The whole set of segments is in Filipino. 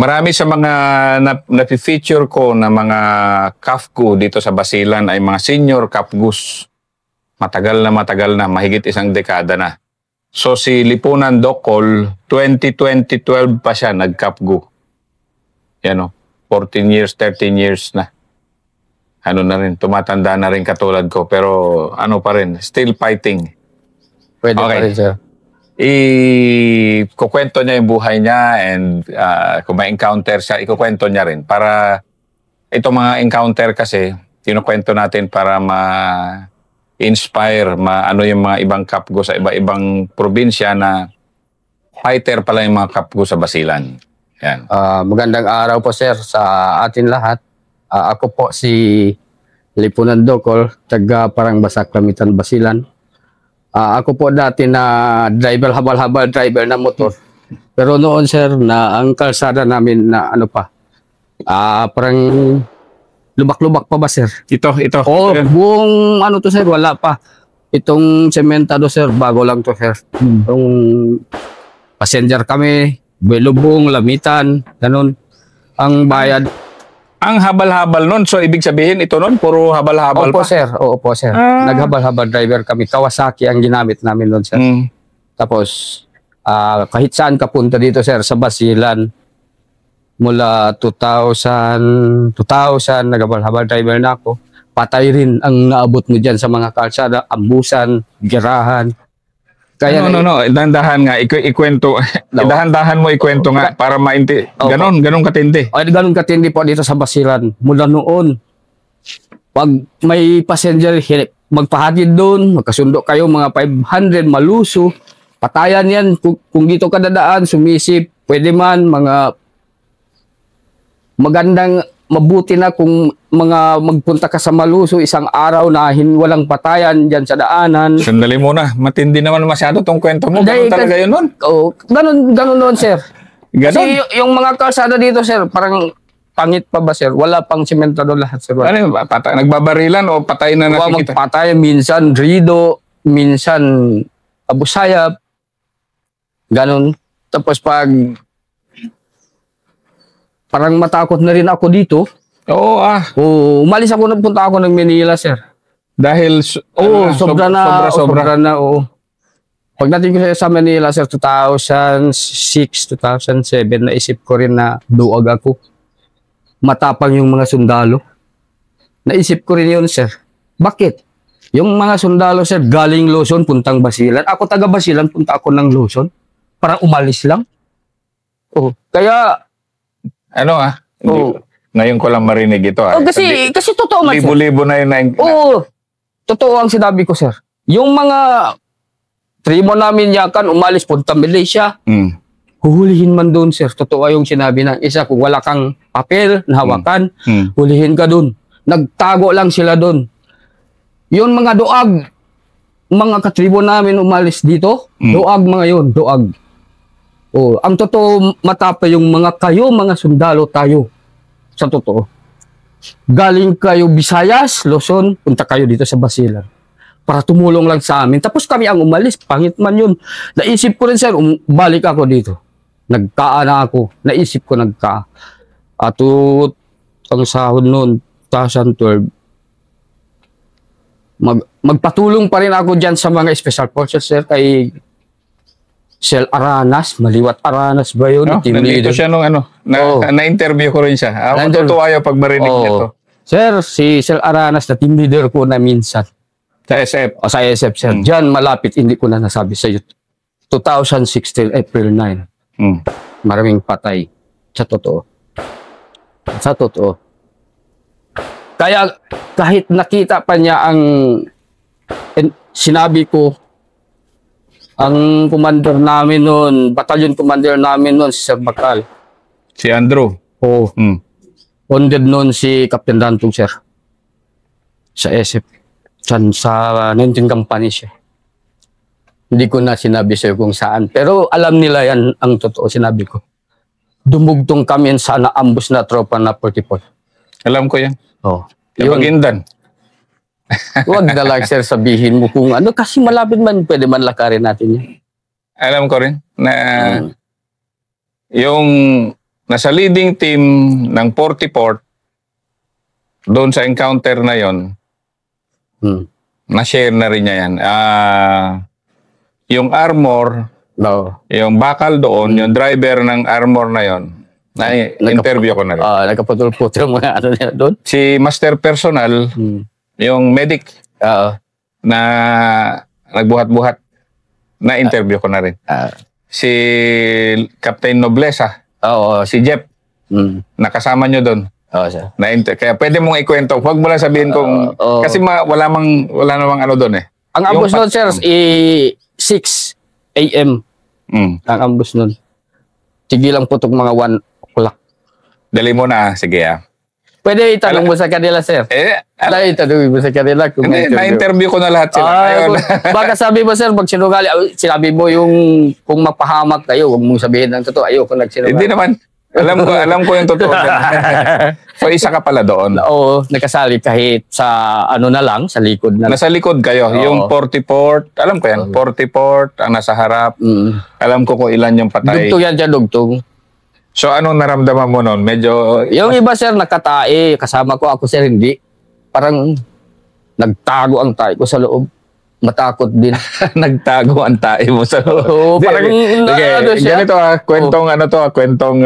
Marami sa mga na-feature ko na mga Kafgu dito sa Basilan ay mga senior Kafgus. Matagal na, mahigit isang dekada na. So si Lipunan Dokol, 2012 pa siya nag-Kafgu. Yan o, 14 years, 13 years na. Ano na rin, tumatanda na rin katulad ko. Pero ano pa rin, still fighting. Pwede pa rin, sir. Ikukwento niya yung buhay niya and kung may encounter siya, ikukwento niya rin. Para itong mga encounter kasi, kinukwento natin para ma-inspire, ano yung mga ibang Kafgu sa iba-ibang probinsya na fighter pala yung mga Kafgu sa Basilan. Yan. Magandang araw po, sir, sa atin lahat. Ako po si Lipunan Dokol, taga Parangbasak, Lamitan, Basilan. Ako po dati na driver, habal-habal driver na motor. Pero noon, sir, na ang kalsada namin na ano pa, parang lubak-lubak pa ba, sir? Ito. Oh, buong ano to, sir, wala pa. Itong sementado, sir, bago lang to, sir. Itong passenger kami, Belubong, Lamitan, ganun. Ang bayad. Ang habal-habal nun, so ibig sabihin ito nun, puro habal-habal Opo, pa? sir. Oo po, sir. Naghabal-habal driver kami. Kawasaki ang ginamit namin nun, sir. Tapos, kahit saan ka punta dito, sir, sa Basilan, mula 2000, naghabal-habal driver na ako. Patay rin ang naabot mo dyan sa mga kalsada, ambusan, girahan. Kaya no. Dahan-dahan nga, ikwento. Dahan-dahan mo ikwento nga para mainti. Ganon katindi. Ay, ganon katindi po dito sa Basilan. Mula noon, pag may passenger, magpahatid doon, magkasundo kayo, mga 500, maluso, patayan yan. Kung dito ka dadaan, sumisip, pwede man, mga magandang, mabuti na kung mga magpunta ka sa Maluso isang araw na walang patayan dyan sa daanan. Sandali muna, matindi naman masyado tong kwento mo. Ganun talaga yun nun? Oo, ganun nun, sir. Ganon? Kasi yung mga kalsada dito, sir, parang pangit pa ba, sir? Wala pang sementado lahat, sir. Ano yun? Nagbabarilan o patay na nakikita? Magpatay, minsan rido, minsan abusayap. Ganun. Tapos pag parang matakot na rin ako dito. Oo, umalis ako, nagpunta ako ng Manila, sir. Dahil, sobra na, oo. Pagdating ko sa Manila, sir, 2006, 2007, naisip ko rin na duwag ako. Matapang yung mga sundalo. Naisip ko rin yun, sir. Bakit? Yung mga sundalo, sir, galing Luzon, puntang Basilan. Ako taga Basilan, punta ako ng Luzon. Para umalis lang. Kaya, ngayon ko lang marinig ito. Kasi totoo man, sir. Libo-libo na yun. Totoo ang sinabi ko, sir. Yung mga tribo namin yakan, umalis, punta Malaysia, huhulihin man doon, sir. Totoo yung sinabi ng isa. Kung wala kang papel na hawakan, hulihin ka doon. Nagtago lang sila doon. Yung mga doag, mga katribo namin umalis dito, doag mga yun, doag. Ang totoo, matapa yung mga sundalo tayo. Sa totoo. Galing kayo Visayas, Luzon, punta kayo dito sa Basilan. Para tumulong lang sa amin. Tapos kami ang umalis, pangit man yun. Naisip ko rin, sir, balik ako dito. Nagkaa na ako. Naisip ko nagkaa. At ang sahod noon, 2012, magpatulong pa rin ako dyan sa mga special forces, sir, kay Sel Aranas, Maliwat Aranas ba yun? Nandito siya nung na-interview ko rin siya. Matutuwa yung pag marinig nito. Sir, si Sel Aranas na team leader ko na minsan. Sa SF? Sa SF, sir. Diyan, malapit, hindi ko na nasabi sa iyo. 2016, April 9. Maraming patay. Sa totoo. Kaya, kahit nakita pa niya ang sinabi ko, ang commander namin noon, battalion commander namin noon, si Sir Bakal. Si Andrew? Oo. Wounded noon si Captain Dantong, sir. Sa SF. Sa 19 company siya. Hindi ko na sinabi sa'yo kung saan. Pero alam nila yan, ang totoo sinabi ko. Dumugtong kami sa naambus na tropa na 44. Alam ko yan. Yung Maguindan. Huwag na lang, sir, sabihin mo kung ano. Kasi malapit man, pwede man lakarin natin yan. Alam ko rin na yung na sa leading team ng 44, doon sa encounter na yon, na-share na rin niya yan. Yung armor, yung bakal doon, yung driver ng armor na yon, na-interview ko na rin. Nagkaputol-putol mga ano niya doon. Si Master Personal, yung medic, na nagbuhat-buhat, na-interview ko na rin. Si Captain Noblesa, si Jeff, nakasama nyo doon. Kaya pwede mong ikwento. Huwag mo lang sabihin kung... kasi wala namang ano doon eh. Ang ambush doon, sir, 6 a.m. Ang ambush doon. Sige lang putok mga 1 o'clock. Dali mo na. Sige Pwede itanong mo sa kanila, sir. Itanong mo sa kanila. Na-interview ko na lahat sila. Baka sabi mo, sir, pag sinungali, sinabi mo yung kung mapahamak kayo, huwag mong sabihin ng totoo. Ayoko nagsinungali. Hindi naman. Alam ko yung totoo. So, isa ka pala doon. Oo, nakasali kahit sa ano na lang, sa likod na lang. Nasa likod kayo. Yung 44, alam ko yan, 44, ang nasa harap. Alam ko kung ilan yung patay. Dugtong yan dyan, dugtong. So, anong naramdaman mo noon? Medyo... Yung iba, sir, nakatae. Kasama ko, ako, sir, hindi. Parang nagtago ang tae ko sa loob. Matakot din. Nagtago ang tae mo sa loob. Oo, parang... Ganito kwentong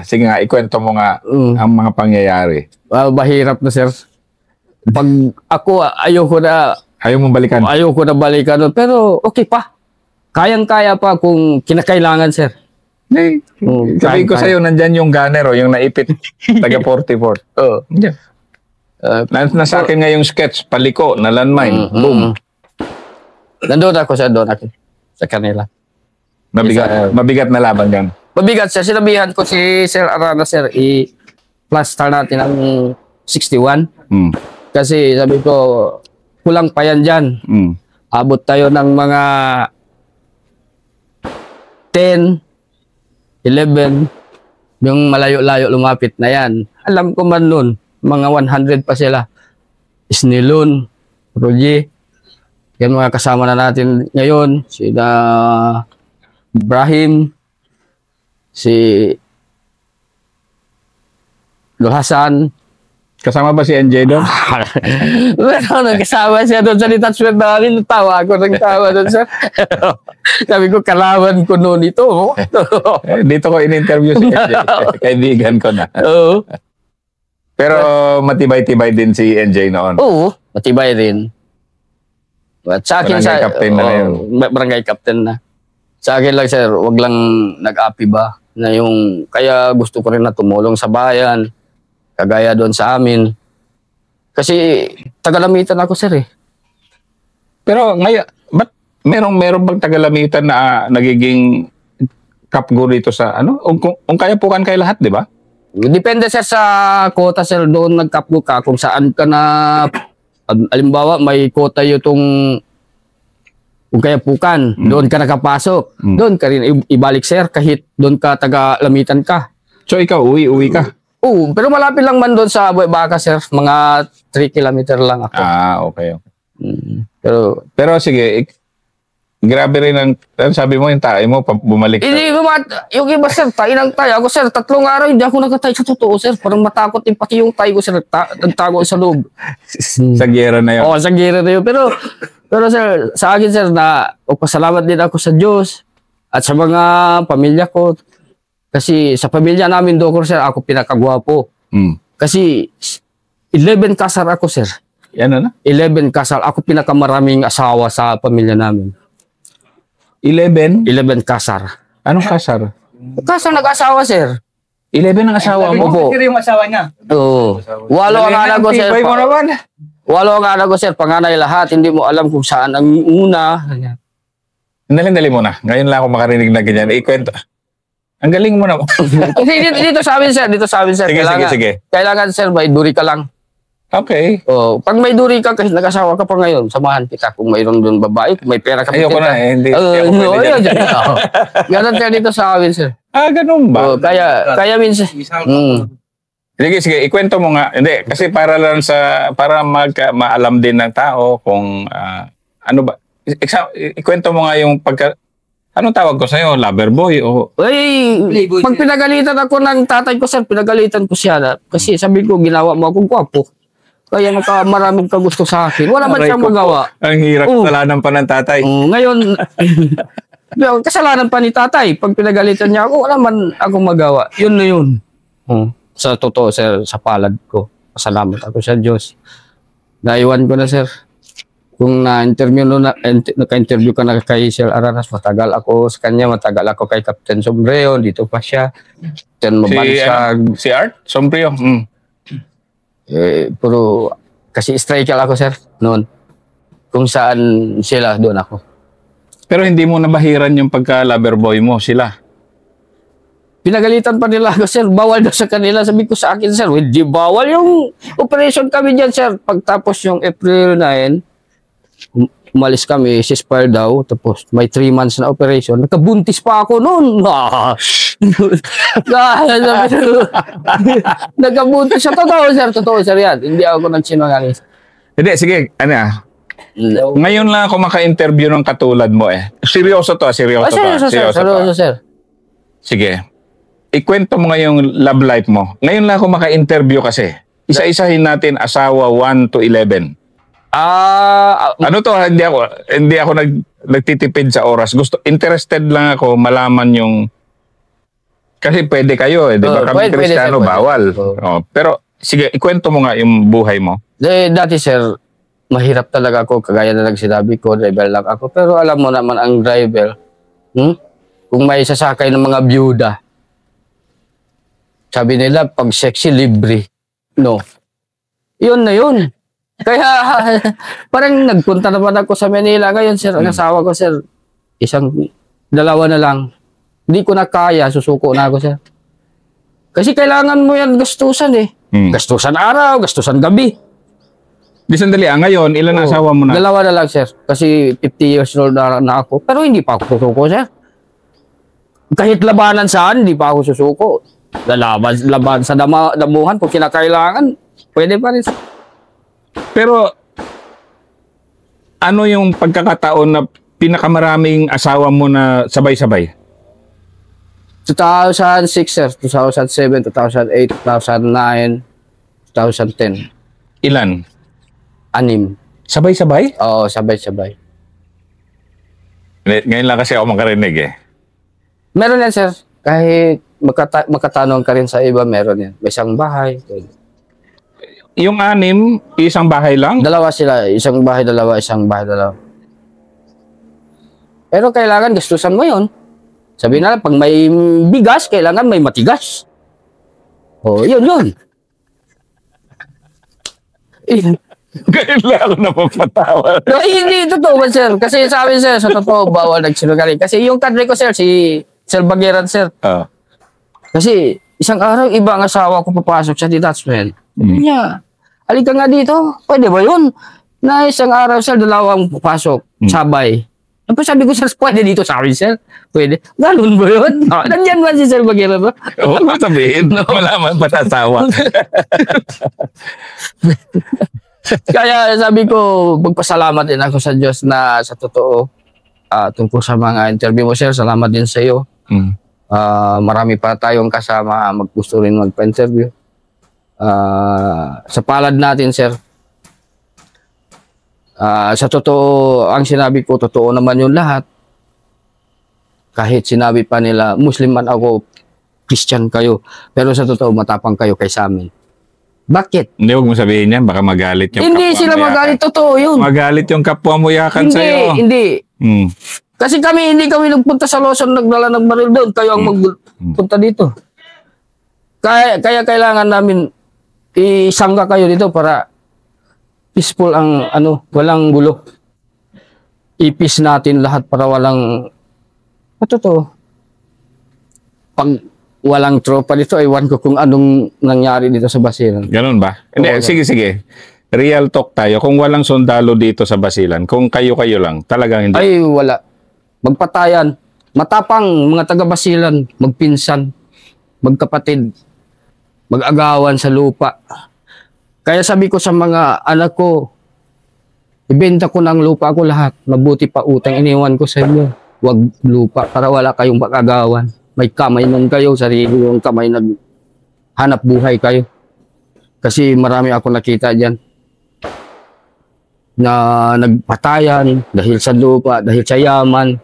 Sige nga, ikwento mo nga ang mga pangyayari. Mahirap na, sir. Pag ako, ayoko na... Ayaw mong balikan? Ayoko na balikan. Pero okay pa. Kayang-kaya pa kung kinakailangan, sir. Sabihin ko sa'yo, nandyan yung gunner yung naipit. Taga 44. Yeah. Nasa akin nga yung sketch, paliko, na landmine. Boom. Nandun ako sa kanila. Mabigat na laban yan. Mabigat, sir. Sinabihan ko si Sir Arana, sir, i-plaster natin ang 61. Kasi sabi ko, kulang pa yan dyan. Abot tayo ng mga 10, 11, yung malayo-layo lumapit na yan. Alam ko man nun, mga 100 pa sila. Isnilon, Roger, yan mga kasama na natin ngayon. Si Ibrahim, si Hasan. Kasama ba si NJ doon? Meron, kasama siya doon sa detachment namin. Nagtawa ako, nagtawa doon, sir. Sabi ko, kalaban ko noon ito. Dito ko in-interview si NJ. Kaibigan ko na. Oo. Pero matibay-tibay din si NJ noon. Oo, matibay rin. At sa akin, barangay captain na yun. Barangay captain na. Sa akin lang, sir, wag lang nag-api ba na yung, kaya gusto ko rin na tumulong sa bayan, kagaya doon sa amin. Kasi tagalamitan ako, sir, eh. Pero ngayon, ba't meron bang tagalamitan na nagiging kapgo dito sa ano? Kung kaya pukan kayo lahat, di ba? Depende, sir, sa quota, sir. Doon nagkapgo ka kung saan ka na, alimbawa, may quota yung kung kaya pukan, doon ka nakapasok. Doon ka rin ibalik, sir, kahit doon ka taga-lamitan ka. So ikaw, uwi ka? Oo, pero malapit lang man doon sa Baka, sir. Mga 3 kilometer lang ako. Okay. Pero sige, grabe rin ang sabi mo yung tayo mo, bumalik. Hindi, yung iba, sir, tayo ng tayo. Ako, sir, 3 araw, hindi ako nagkatay sa totoo, sir. Parang matakot din pati yung tayo ko, sir, nagtago sa loob. Sa gera na yun. Oo, sa gera na yun. Pero, sir, sa akin, sir, na pasalamat din ako sa Diyos at sa mga pamilya ko. Kasi sa pamilya namin, Dokor, sir, ako pinakagwapo. Kasi 11 kasal ako, sir. Yan na? 11 kasal. Ako pinakamaraming asawa sa pamilya namin. 11? 11 kasar. Anong kasar? Kasar nag-asawa, sir. 11 ang asawa mo po? Sir, yung asawa niya. Oo. 8 ang anak ko, sir. 8 ang anak ko, sir. Panganay lahat. Hindi mo alam kung saan ang una. Dali mo na. Ngayon lang ako makarinig na ganyan. Ikwento. Ang galing mo na. Kasi dito sa amin, sir. Dito sa amin, sir. Sige. Kailangan, sir, may duri ka lang. Okay. Oh, pag may duri ka, kahit nag-asawa ka pa ngayon, samahan kita kung mayroon doon babae, kung may pera ka. Ayoko na, hindi ako pwede dyan. Ganun tayo dito sa amin, sir. Ganun ba? Kaya minsan. Sige, ikwento mo nga. Hindi, kasi para maalam din ng tao kung ano ba. Ikwento mo nga yung Anong tawag ko sa'yo? Lover boy o... Ay, Playboy, pag sir. pinagalitan ako ng tatay ko, sir, pinagalitan ko siya na, kasi sabi ko, ginawa mo akong gwapo. Kaya maraming kagusto sa akin. Wala man Aray siyang ko po. magawa. Ang hirap Oo. kasalanan pa ng tatay. Ngayon, kasalanan pa ni tatay. Pag pinagalitan niya ako, wala man akong magawa. Yun na yun. Sa totoo, sir, sa palad ko. Pasalamat ako sa Diyos. Naiwan ko na, sir. Kung naka-interview ka na kay Sir Araras, matagal ako sa kanya, matagal ako kay Captain Sombrero, dito pa siya. Captain Mabansag. Si Art? Sombrio? Puro, kasi striker ako, sir, noon. Kung saan sila, doon ako. Pero hindi mo nabahiran yung pagka-lover boy mo, sila. Pinagalitan pa nila ako, sir. Bawal daw sa kanila. Sabi ko sa akin, sir, hindi bawal yung operation kami dyan, sir. Pagtapos yung April 9, umalis kami, ceasefire daw. Tapos may 3 months na operation. Nagkabuntis pa ako noon. Nagkabuntis siya. Totoo, sir, yan. Hindi ako nagsinungaling. Hindi, sige, ngayon lang ako maka-interview ng katulad mo Seryoso to, seryoso to. Seryoso, sir. Sige. Ikwento mo ngayong love life mo. Ngayon lang ako maka-interview kasi. Isa-isahin natin asawa 1 to 11. Ano to, hindi ako nagtitipid sa oras. Interested lang ako malaman yung kasi pwede kayo di ba? Kami Pwede, Kristiyano, sir, bawal. Pero sige, ikwento mo nga yung buhay mo. Dati, sir, mahirap talaga ako. Kagaya na lang sinabi ko, driver lang ako. Pero alam mo naman ang driver, kung may sasakay ng mga byuda, sabi nila, pag sexy, libre. No. Yun na yun. Kaya, parang nagpunta naman ako sa Manila ngayon, sir. Ang asawa ko, sir, dalawa na lang. Hindi ko na kaya, susuko na ako, sir. Kasi kailangan mo yan gastusan Gastusan araw, gastusan gabi. Di sandali, ngayon, ilan ang asawa mo na? Dalawa na lang, sir. Kasi 50 years old na ako. Pero hindi pa ako susuko, sir. Kahit labanan saan, hindi pa ako susuko. Laban sa damuhan, kung kinakailangan, pwede pa rin, sir. Pero, ano yung pagkakataon na pinakamaraming asawa mo na sabay-sabay? 2006, sir. 2007, 2008, 2009, 2010. Ilan? 6. Sabay-sabay? Oo, sabay-sabay. Ngayon lang kasi ako makarinig Meron yan, sir. Kahit makatanong ka rin sa iba, meron yan. May isang bahay. Yung 6, isang bahay lang? Dalawa sila. Isang bahay, dalawa. Isang bahay, dalawa. Pero kailangan gastusan mo yun. Sabi na lang, pag may bigas, kailangan may matigas. Yun. Ngayon lang ako napapatawa. No, hindi totoo ba, sir? Kasi sabi, sir, sa totoo, bawal nagsinungaling. Kasi yung kadre ko, sir, si Sir Bagiran, sir. Kasi isang araw, iba ang asawa ko papasok sa detachment. Sabi niya, halika nga dito. Pwede ba yun? Na isang araw, sir, dalawang papasok. Sabay. Ano sabi ko, sir, pwede dito sa amin, sir? Pwede. Ganun ba yun? Nandiyan ba si Sir Bagiran? Oo, sabihin. Wala man patasawa. Kaya sabi ko, magpasalamat din ako sa Diyos na sa totoo tungkol sa mga interview mo, sir. Salamat din sa iyo. Marami pa tayong kasama gusto rin magpa-interview. Sa palad natin, sir. Sa totoo, ang sinabi ko, totoo naman yung lahat. Kahit sinabi pa nila, Muslim man ako, Christian kayo. Pero sa totoo, matapang kayo kaysa amin. Bakit? Hindi, huwag mo sabihin yan. Baka magalit yung Hindi kapwa sila mo magalit, yakan. totoo yun. Magalit yung kapwa mo yakan sa'yo. Hindi. Kasi hindi kami nagpunta sa Luzon, nagdala ng baril doon. Kayo ang magpunta dito. Kaya kailangan namin isangga kayo dito para peaceful ang walang gulo. I-peace natin lahat para walang totoo. Pag walang tropa dito, iwan ko kung anong nangyari dito sa Basilan. Ganun ba? Hindi, sige. Real talk tayo. Kung walang sundalo dito sa Basilan, kung kayo-kayo lang, talagang hindi. Ay, wala. Magpatayan. Matapang mga taga-Basilan, magpinsan, magkapatid, mag-agawan sa lupa. Kaya sabi ko sa mga anak ko, ibenta ko ng lupa ko lahat. Mabuti pa utang iniwan ko sa inyo. wag lupa para wala kayong makagawan. May kamay nun kayo, sarili yung kamay hanap buhay kayo. Kasi marami ako nakita dyan na nagpatayan dahil sa lupa, dahil sa yaman.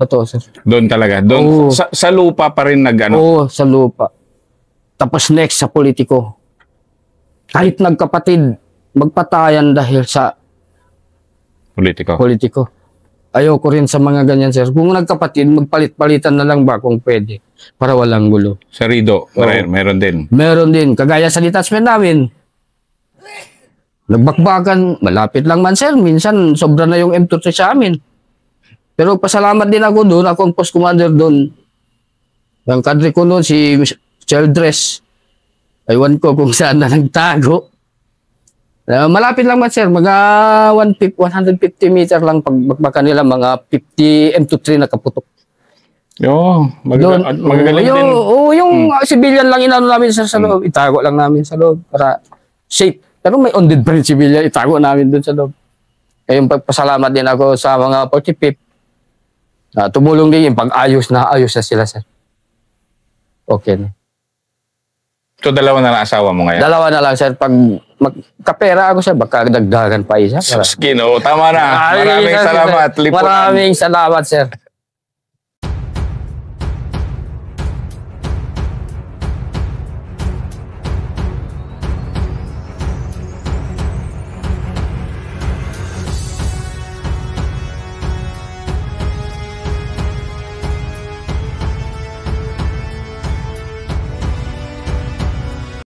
Totoo, sir. Doon talaga. Doon, sa lupa pa rin nag-ano? Oo, sa lupa. Tapos next, sa politiko. Kahit nagkapatid, magpatayan dahil sa politiko. Ayoko rin sa mga ganyan, sir. Kung nagkapatid, magpalit-palitan na lang ba kung pwede para walang gulo. Sa Rido, meron din. Meron din. Kagaya sa detachment namin. Nagbakbakan, malapit lang man, sir. Minsan, sobra na yung M23 sa amin. Pero pasalamat din ako doon. Ako ang post commander doon. Ang kadre ko noon, si Childress. Aywan ko kung saan na nagtago. Malapit lang man, sir. Mga 150 meter lang pagbakbakan nila. Mga 50 M23 na kaputok. Magagaling din. Yung civilian lang inano namin sa loob. Itago lang namin sa loob para safe. Pero may on-dead pa rin civilian. Itago namin doon sa loob. Kaya yung pagpasalamat din ako sa mga 45. Tumulong din yung pag-ayos na sila, sir. Okay na. So, dalawa na lang asawa mo ngayon? Dalawa na lang, sir. Pag magkapera ako, sir, baka dagdagan pa isa. Tama na. Maraming salamat. Maraming salamat, sir.